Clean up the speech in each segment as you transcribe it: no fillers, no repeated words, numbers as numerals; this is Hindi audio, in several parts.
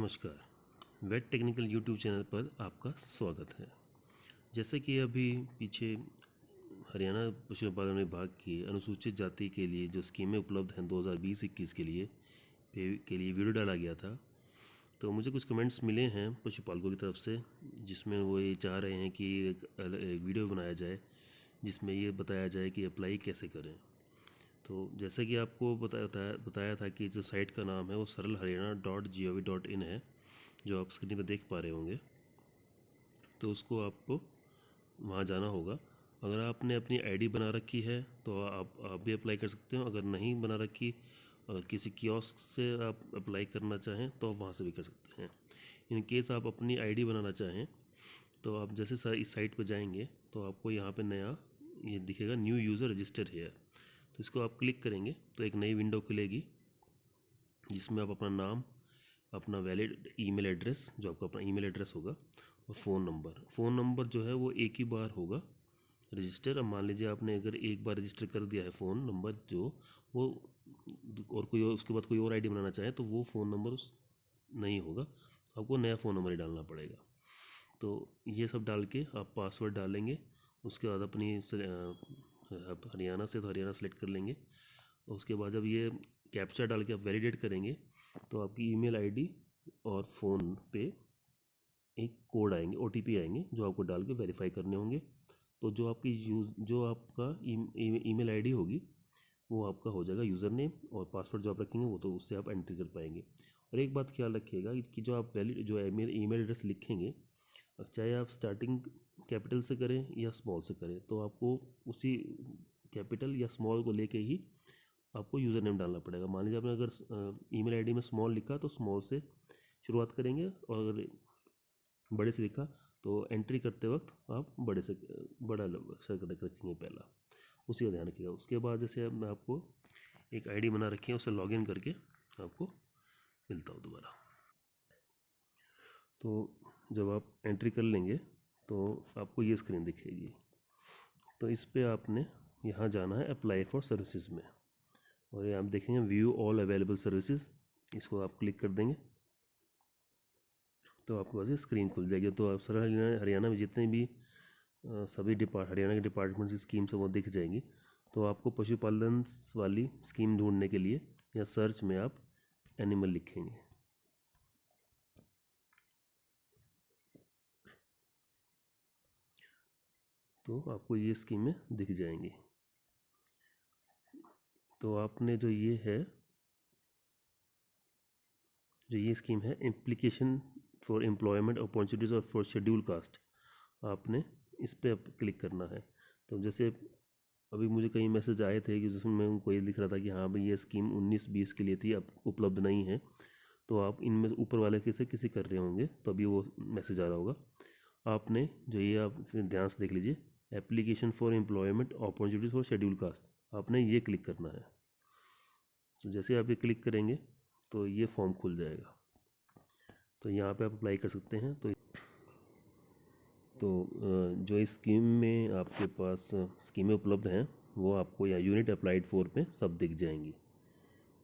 नमस्कार, वेट टेक्निकल यूट्यूब चैनल पर आपका स्वागत है। जैसे कि अभी पीछे हरियाणा पशुपालन विभाग की अनुसूचित जाति के लिए जो स्कीमें उपलब्ध हैं 2020-21 के लिए वीडियो डाला गया था। तो मुझे कुछ कमेंट्स मिले हैं पशुपालकों की तरफ से, जिसमें वो ये चाह रहे हैं कि एक वीडियो बनाया जाए जिसमें ये बताया जाए कि अप्लाई कैसे करें। तो जैसे कि आपको बताया था कि जो साइट का नाम है वो saralharyana.gov.in है, जो आप स्क्रीन पर देख पा रहे होंगे। तो उसको आपको वहाँ जाना होगा। अगर आपने अपनी आईडी बना रखी है तो आप भी अप्लाई कर सकते हो। अगर नहीं बना रखी, अगर किसी कियोस्क से आप अप्लाई करना चाहें तो आप वहाँ से भी कर सकते हैं। इन केस आप अपनी आईडी बनाना चाहें तो आप जैसे इस साइट पर जाएंगे तो आपको यहाँ पे नया ये दिखेगा, न्यू यूज़र रजिस्टर हेयर। तो इसको आप क्लिक करेंगे तो एक नई विंडो खुलेगी जिसमें आप अपना नाम, अपना वैलिड ईमेल एड्रेस, जो आपका अपना ईमेल एड्रेस होगा, और फ़ोन नंबर जो है वो एक ही बार होगा रजिस्टर। अब मान लीजिए आपने अगर एक बार रजिस्टर कर दिया है फ़ोन नंबर जो वो, और कोई और उसके बाद कोई और आईडी बनाना चाहे तो वो फ़ोन नंबर उस नहीं होगा, आपको नया फ़ोन नंबर ही डालना पड़ेगा। तो ये सब डाल के आप पासवर्ड डालेंगे। उसके बाद अपनी हरियाणा से तो हरियाणा सेलेक्ट कर लेंगे। उसके बाद जब ये कैप्चा डाल के आप वैलिडेट करेंगे तो आपकी ईमेल आईडी और फ़ोन पे एक कोड आएंगे, ओटीपी आएंगे, जो आपको डाल के वेरीफाई करने होंगे। तो जो आपका ईमेल आईडी होगी वो आपका हो जाएगा यूज़र नेम, और पासवर्ड जो आप रखेंगे वो तो उससे आप एंट्री कर पाएंगे। और एक बात ख्याल रखिएगा कि जो आप जो ईमेल एड्रेस लिखेंगे, चाहे आप स्टार्टिंग कैपिटल से करें या स्मॉल से करें, तो आपको उसी कैपिटल या स्मॉल को लेके ही आपको यूज़र नेम डालना पड़ेगा। मान लीजिए आपने अगर ईमेल आईडी में स्मॉल लिखा तो स्मॉल से शुरुआत करेंगे, और अगर बड़े से लिखा तो एंट्री करते वक्त आप बड़ा अक्षर रखेंगे पहला, उसी का ध्यान रखिएगा। उसके बाद जैसे मैं आपको एक आईडी बना रखी है, उसे लॉगिन करके आपको मिलता हूँ दोबारा। तो जब आप एंट्री कर लेंगे तो आपको ये स्क्रीन दिखेगी। तो इस पर आपने यहाँ जाना है अप्लाई फॉर सर्विसेज में, और ये आप देखेंगे व्यू ऑल अवेलेबल सर्विसेज, इसको आप क्लिक कर देंगे तो आपके पास ये स्क्रीन खुल जाएगी। तो आप सरल हरियाणा में जितने भी सभी हरियाणा के डिपार्टमेंट की स्कीम्स है वो दिख जाएंगी। तो आपको पशुपालन वाली स्कीम ढूंढने के लिए या सर्च में आप एनिमल लिखेंगे तो आपको ये स्कीमें दिख जाएंगी। तो आपने जो ये स्कीम है एप्लीकेशन फॉर एम्प्लॉयमेंट अपॉर्चुनिटीज़ और फॉर शेड्यूल कास्ट, आपने इस पर क्लिक करना है। तो जैसे अभी मुझे कई मैसेज आए थे कि जिसमें उनको ये लिख रहा था कि हाँ भाई ये स्कीम 19-20 के लिए थी, अब उपलब्ध नहीं है। तो आप इनमें ऊपर वाले किसी कर रहे होंगे तो अभी वो मैसेज आ रहा होगा। आपने जो ये आप फिर ध्यान से देख लीजिए, application for employment opportunities for schedule caste, आपने ये क्लिक करना है। तो जैसे आप ये क्लिक करेंगे तो ये फॉर्म खुल जाएगा। तो यहाँ पे आप अप्लाई कर सकते हैं। तो जो इस स्कीम में आपके पास स्कीमें उपलब्ध हैं वो आपको यहाँ यूनिट अप्लाइड फॉर पे सब दिख जाएंगी।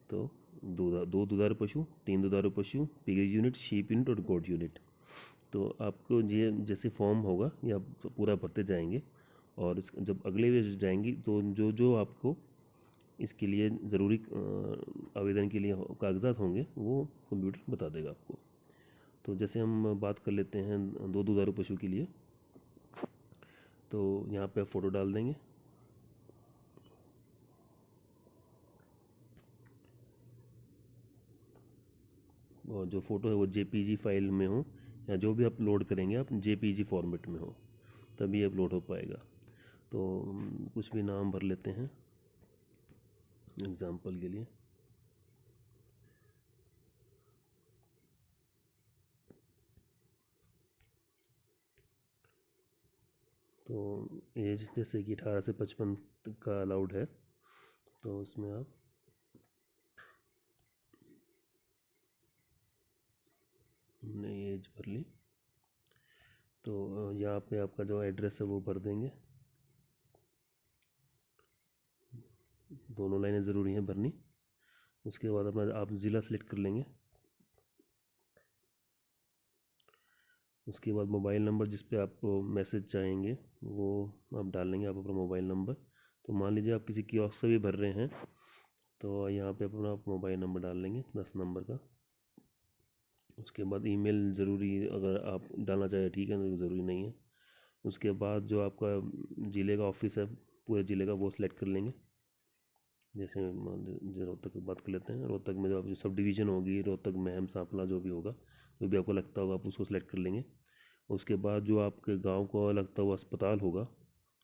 तो दो दुधारू पशु, 3 दुधारू पशु, पिग यूनिट, शीप यूनिट और गोट यूनिट। तो आपको ये जैसे फॉर्म होगा ये आप पूरा भरते जाएंगे, और जब अगले वे जाएंगी तो जो जो आपको इसके लिए ज़रूरी आवेदन के लिए कागजात होंगे वो कंप्यूटर बता देगा आपको। तो जैसे हम बात कर लेते हैं 2 दुधारू पशु के लिए, तो यहाँ पे आप फ़ोटो डाल देंगे। और जो फ़ोटो है वो जेपीजी फाइल में हो, या जो भी आप लोड करेंगे आप जेपीजी फॉर्मेट में हो, तभी अपलोड हो पाएगा। तो कुछ भी नाम भर लेते हैं एग्ज़ाम्पल के लिए। तो एज जैसे कि 18 से 55 का अलाउड है, तो उसमें आप हमने एज भर ली। तो यहाँ पे आपका जो एड्रेस है वो भर देंगे, दोनों लाइनें ज़रूरी हैं भरनी। उसके बाद अपना आप ज़िला सेलेक्ट कर लेंगे। उसके बाद मोबाइल नंबर जिस पे आप मैसेज चाहेंगे वो आप डालेंगे, आप अपना मोबाइल नंबर। तो मान लीजिए आप किसी कियोस्क से भी भर रहे हैं तो यहाँ पे अपना आप मोबाइल नंबर डाल लेंगे 10 नंबर का। उसके बाद ईमेल ज़रूरी, अगर आप डालना चाहें ठीक है, नहीं ज़रूरी नहीं है। उसके बाद जो आपका ज़िले का ऑफिस है पूरे ज़िले का वो सिलेक्ट कर लेंगे। जैसे मान लीजिए रोहतक की बात कर लेते हैं, रोहतक में जो सब डिवीज़न होगी, रोहतक महम सांपला जो भी होगा, जो भी आपको लगता होगा आप उसको सिलेक्ट कर लेंगे। उसके बाद जो आपके गांव को लगता हुआ अस्पताल होगा,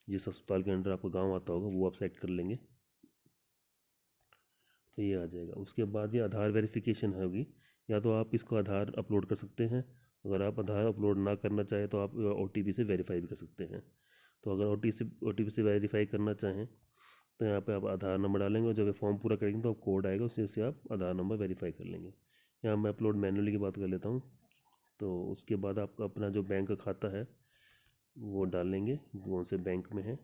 जिस अस्पताल के अंडर आपका गांव आता होगा वो आप सेलेक्ट कर लेंगे, तो ये आ जाएगा। उसके बाद ये आधार वेरिफिकेशन होगी, या तो आप इसको आधार अपलोड कर सकते हैं, अगर आप आधार अपलोड ना करना चाहें तो आप OTP से वेरीफाई भी कर सकते हैं। तो अगर OTP से वेरीफाई करना चाहें तो यहाँ पे आप आधार नंबर डालेंगे और जब ये फॉर्म पूरा करेंगे तो आप कोड आएगा, उसी से आप आधार नंबर वेरीफाई कर लेंगे। यहाँ मैं अपलोड मैन्युअली की बात कर लेता हूँ। तो उसके बाद आपका अपना जो बैंक का खाता है वो डालेंगे, कौन से बैंक में है।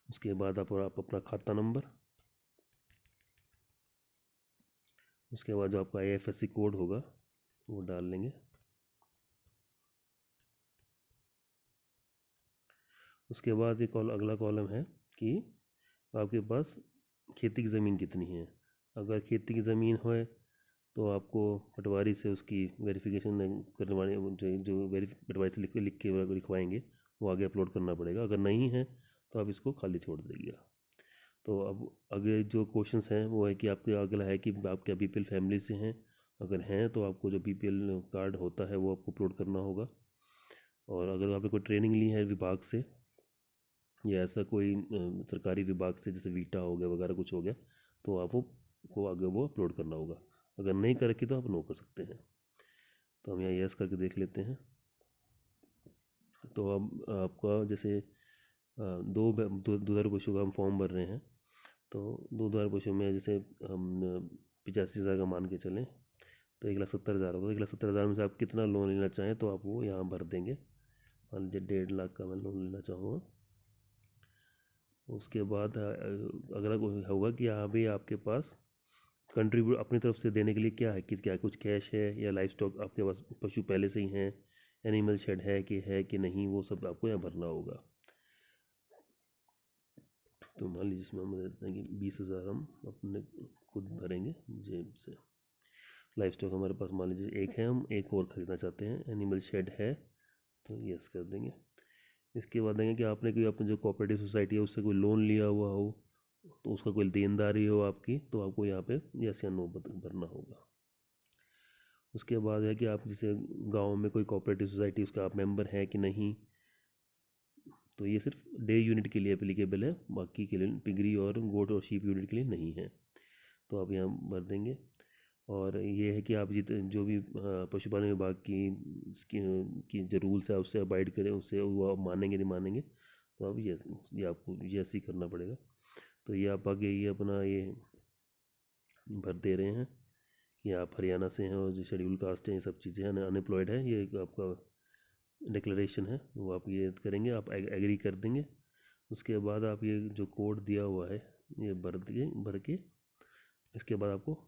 उसके बाद आप अपना खाता नंबर, उसके बाद जो आपका IFSC कोड होगा वो डाल लेंगे। उसके बाद एक अगला कॉलम है कि आपके पास खेती की ज़मीन कितनी है। अगर खेती की ज़मीन है तो आपको पटवारी से उसकी वेरिफिकेशन करवाने, जो पटवारी से लिख के लिखवाएंगे वो आगे अपलोड करना पड़ेगा। अगर नहीं है तो आप इसको खाली छोड़ दीजिएगा। तो अब आगे जो क्वेश्चंस हैं वो है कि आपके अगला है कि आप क्या BPL फैमिली से हैं, अगर हैं तो आपको जो BPL कार्ड होता है वो आपको अपलोड करना होगा। और अगर आपने कोई ट्रेनिंग ली है विभाग से या ऐसा कोई सरकारी विभाग से, जैसे वीटा हो गया वगैरह कुछ हो गया, तो आप वो आगे वो अपलोड करना होगा। अगर नहीं कर रखी तो आप नो कर सकते हैं। तो हम यहाँ यस करके देख लेते हैं। तो अब आपका जैसे दुधारू पशु का हम फॉर्म भर रहे हैं, तो दुधारू पशु में जैसे हम 85,000 का मान के चलें तो 1,70,000 होगा। 1,70,000 में से आप कितना लोन लेना चाहें तो आप वो यहाँ भर देंगे। मान लीजिए 1.5 लाख का मैं लोन लेना चाहूँगा। उसके बाद अगला होगा कि यहाँ भी आपके पास कंट्रीब्यूट अपनी तरफ से देने के लिए क्या है, कि क्या कुछ कैश है या लाइफ स्टॉक आपके पास पशु पहले से ही हैं, एनिमल शेड है कि नहीं, वो सब आपको यहाँ भरना होगा। तो मान लीजिए इसमें हम देते हैं कि 20,000 हम अपने खुद भरेंगे जेब से। लाइफ स्टॉक हमारे पास मान लीजिए एक है, हम एक और ख़रीदना चाहते हैं, एनिमल शेड है तो यस कर देंगे। इसके बाद देंगे कि आपने कोई अपनी जो कोऑपरेटिव सोसाइटी है उससे कोई लोन लिया हुआ हो, तो उसका कोई देनदारी हो आपकी, तो आपको यहाँ पे यस या नो भरना होगा। उसके बाद है कि आप जैसे गांव में कोई कोऑपरेटिव सोसाइटी उसका आप मेंबर हैं कि नहीं, तो ये सिर्फ डे यूनिट के लिए एप्लीकेबल है, बाकी के लिए पिगरी और गोट और शीप यूनिट के लिए नहीं है। तो आप यहाँ भर देंगे। और ये है कि आप जो भी पशुपालन विभाग की जो रूल्स है उससे अबाइड करें, उससे वो आप मानेंगे नहीं मानेंगे, तो आप ये आपको यस ही करना पड़ेगा। तो ये आप आगे ये अपना ये भर दे रहे हैं कि आप हरियाणा से हैं और जो शेड्यूल कास्ट हैं, ये सब चीज़ें हैं, अनएम्प्लॉयड है, ये एक आपका डिक्लेरेशन है, वो आप ये करेंगे, आप एग्री कर देंगे। उसके बाद आप ये जो कोड दिया हुआ है ये भर के इसके बाद आपको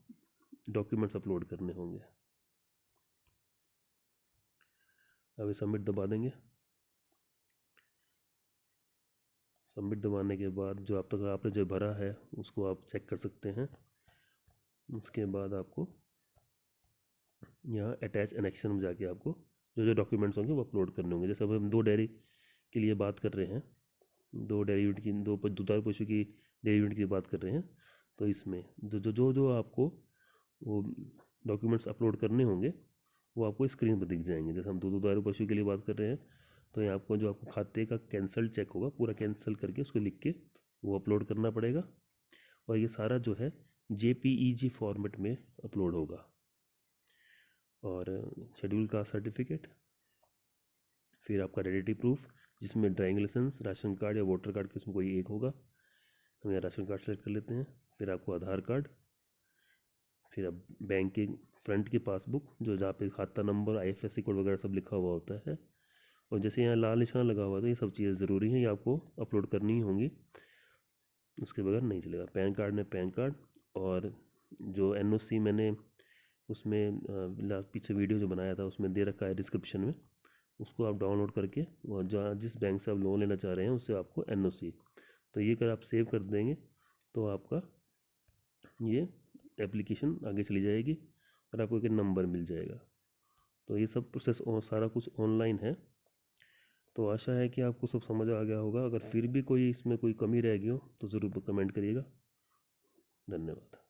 डॉक्यूमेंट्स अपलोड करने होंगे। अब सबमिट दबा देंगे। सबमिट दबाने के बाद जो आप तक आपने जो भरा है उसको आप चेक कर सकते हैं। उसके बाद आपको यहाँ अटैच एनेक्शन में जाके आपको जो जो डॉक्यूमेंट्स होंगे वो अपलोड करने होंगे। जैसे अब हम 2 डेयरी के लिए बात कर रहे हैं, 2 डेयरी यूनिट की, 2 दुधारू पशु की डेयरी यूनिट की बात कर रहे हैं, तो इसमें जो आपको वो डॉक्यूमेंट्स अपलोड करने होंगे वो आपको स्क्रीन पर दिख जाएंगे। जैसे हम दुधारू पशु के लिए बात कर रहे हैं तो यहाँ आपको जो आपको खाते का कैंसल चेक होगा पूरा कैंसिल करके उसको लिख के वो अपलोड करना पड़ेगा। और ये सारा जो है JPEG फॉर्मेट में अपलोड होगा। और शेड्यूल कास्ट सर्टिफिकेट, फिर आपका आइडेंटिटी प्रूफ जिसमें ड्राइविंग लाइसेंस, राशन कार्ड या वोटर कार्ड के उसमें कोई एक होगा, हम यहाँ राशन कार्ड सेलेक्ट कर लेते हैं। फिर आपको आधार कार्ड, फिर अब बैंक की फ्रंट की पासबुक जो जहाँ पे खाता नंबर IFSC कोड वगैरह सब लिखा हुआ होता है। और जैसे यहाँ लाल निशान लगा हुआ था, ये सब चीज़ें ज़रूरी हैं, ये आपको अपलोड करनी ही होंगी, उसके बगैर नहीं चलेगा। पैन कार्ड में पैन कार्ड, और जो NOC मैंने उसमें पीछे वीडियो जो बनाया था उसमें दे रखा है डिस्क्रिप्शन में, उसको आप डाउनलोड करके और जहाँ जिस बैंक से आप लोन लेना चाह रहे हैं उससे आपको NOC, तो ये कर आप सेव कर देंगे तो आपका ये एप्लीकेशन आगे चली जाएगी और आपको एक नंबर मिल जाएगा। तो ये सब प्रोसेस सारा कुछ ऑनलाइन है। तो आशा है कि आपको सब समझ आ गया होगा। अगर फिर भी कोई इसमें कोई कमी रह गई हो तो ज़रूर कमेंट करिएगा। धन्यवाद।